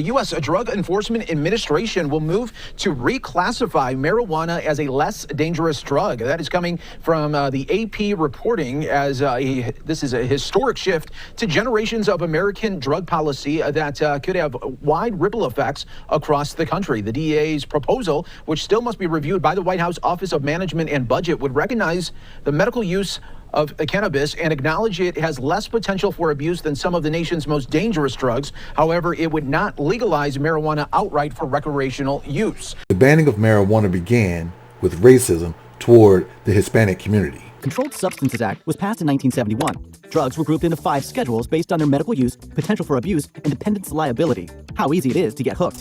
U.S. Drug Enforcement Administration will move to reclassify marijuana as a less dangerous drug. That is coming from the AP reporting as this is a historic shift to generations of American drug policy that could have wide ripple effects across the country. The DEA's proposal, which still must be reviewed by the White House Office of Management and Budget, would recognize the medical use of cannabis and acknowledge it has less potential for abuse than some of the nation's most dangerous drugs. However, it would not legalize marijuana outright for recreational use. The banning of marijuana began with racism toward the Hispanic community. Controlled Substances Act was passed in 1971. Drugs were grouped into 5 schedules based on their medical use, potential for abuse, and dependence liability, how easy it is to get hooked.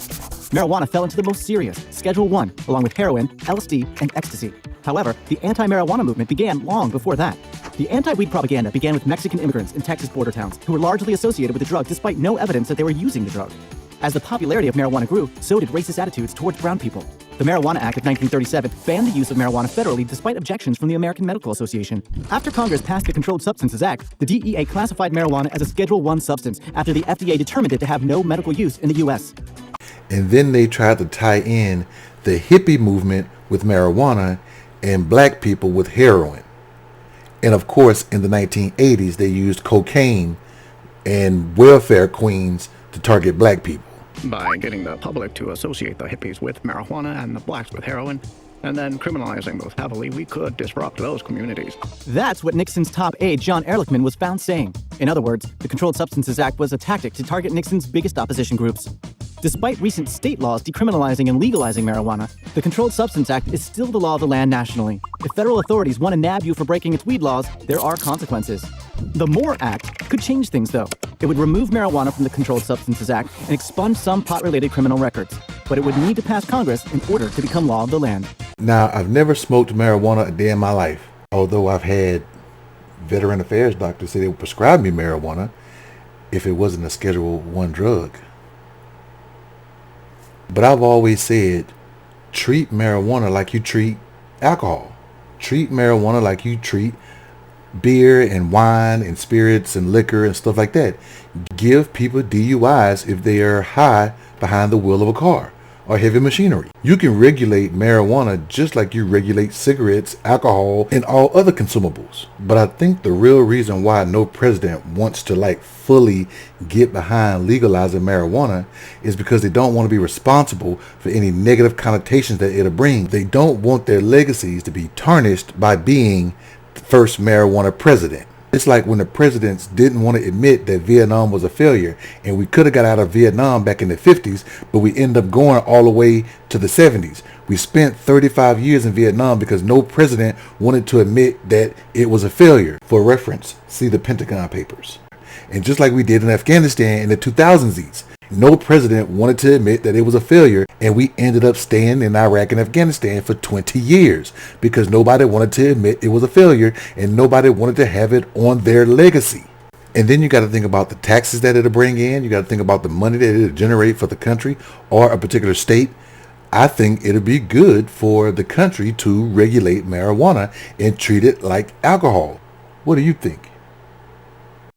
Marijuana fell into the most serious, Schedule 1, along with heroin, LSD, and ecstasy. However, the anti-marijuana movement began long before that. The anti-weed propaganda began with Mexican immigrants in Texas border towns who were largely associated with the drug despite no evidence that they were using the drug. As the popularity of marijuana grew, so did racist attitudes towards brown people. The Marijuana Act of 1937 banned the use of marijuana federally despite objections from the American Medical Association. After Congress passed the Controlled Substances Act, the DEA classified marijuana as a Schedule 1 substance after the FDA determined it to have no medical use in the U.S. And then they tried to tie in the hippie movement with marijuana and black people with heroin. And of course, in the 1980s, they used cocaine and welfare queens to target black people. By getting the public to associate the hippies with marijuana and the blacks with heroin, and then criminalizing both heavily, we could disrupt those communities. That's what Nixon's top aide, John Ehrlichman, was found saying. In other words, the Controlled Substances Act was a tactic to target Nixon's biggest opposition groups. Despite recent state laws decriminalizing and legalizing marijuana, the Controlled Substance Act is still the law of the land nationally. If federal authorities want to nab you for breaking its weed laws, there are consequences. The MORE Act could change things, though. It would remove marijuana from the Controlled Substances Act and expunge some pot-related criminal records. But it would need to pass Congress in order to become law of the land. Now, I've never smoked marijuana a day in my life, although I've had veteran affairs doctors say they would prescribe me marijuana if it wasn't a Schedule 1 drug. But I've always said, treat marijuana like you treat alcohol. Treat marijuana like you treat beer and wine and spirits and liquor and stuff like that. Give people DUIs if they are high behind the wheel of a car or heavy machinery. You can regulate marijuana just like you regulate cigarettes, alcohol, and all other consumables. But I think the real reason why no president wants to fully get behind legalizing marijuana is because they don't want to be responsible for any negative connotations that it'll bring. They don't want their legacies to be tarnished by being the first marijuana president. It's like when the presidents didn't want to admit that Vietnam was a failure, and we could have got out of Vietnam back in the 50s, but we ended up going all the way to the 70s. We spent 35 years in Vietnam because no president wanted to admit that it was a failure. For reference, see the Pentagon Papers. And just like we did in Afghanistan in the 2000s, no president wanted to admit that it was a failure, and we ended up staying in Iraq and Afghanistan for 20 years because nobody wanted to admit it was a failure and nobody wanted to have it on their legacy. And then you got to think about the taxes that it'll bring in. You got to think about the money that it'll generate for the country or a particular state. I think it'll be good for the country to regulate marijuana and treat it like alcohol. What do you think?